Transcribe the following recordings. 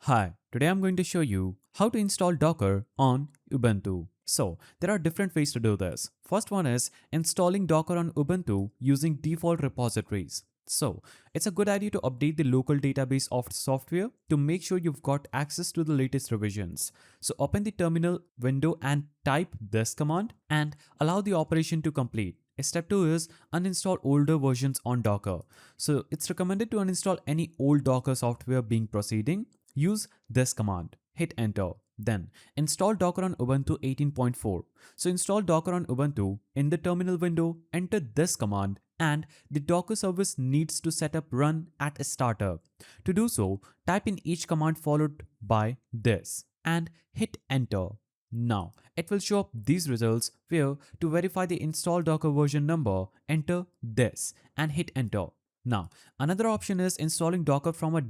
Hi, today I'm going to show you how to install Docker on Ubuntu. So, there are different ways to do this. First one is installing Docker on Ubuntu using default repositories. So, it's a good idea to update the local database of software to make sure you've got access to the latest revisions. So, open the terminal window and type this command and allow the operation to complete. Step 2 is uninstall older versions on Docker. So, it's recommended to uninstall any old Docker software being proceeding. Use this command, hit enter. Then install Docker on Ubuntu 18.4. So install Docker on Ubuntu. In the terminal window, enter this command and the Docker service needs to set up run at startup. To do so, type in each command followed by this and hit enter. Now, it will show up these results where to verify the install Docker version number, enter this and hit enter. Now, another option is installing Docker from a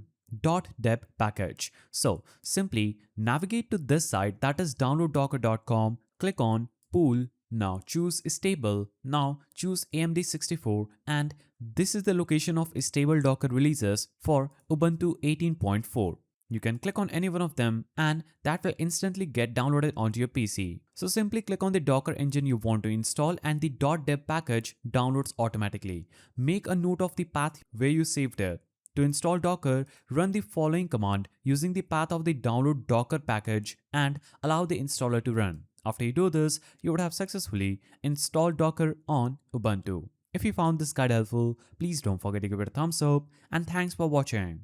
.deb package. So simply navigate to this site, that is downloaddocker.com, click on pool, now choose stable, now choose AMD64, and this is the location of stable Docker releases for Ubuntu 18.4. You can click on any one of them and that will instantly get downloaded onto your PC. So simply click on the Docker engine you want to install and the .deb package downloads automatically. Make a note of the path where you saved it. To install Docker, run the following command using the path of the download Docker package and allow the installer to run. After you do this, you would have successfully installed Docker on Ubuntu. If you found this guide helpful, please don't forget to give it a thumbs up and thanks for watching.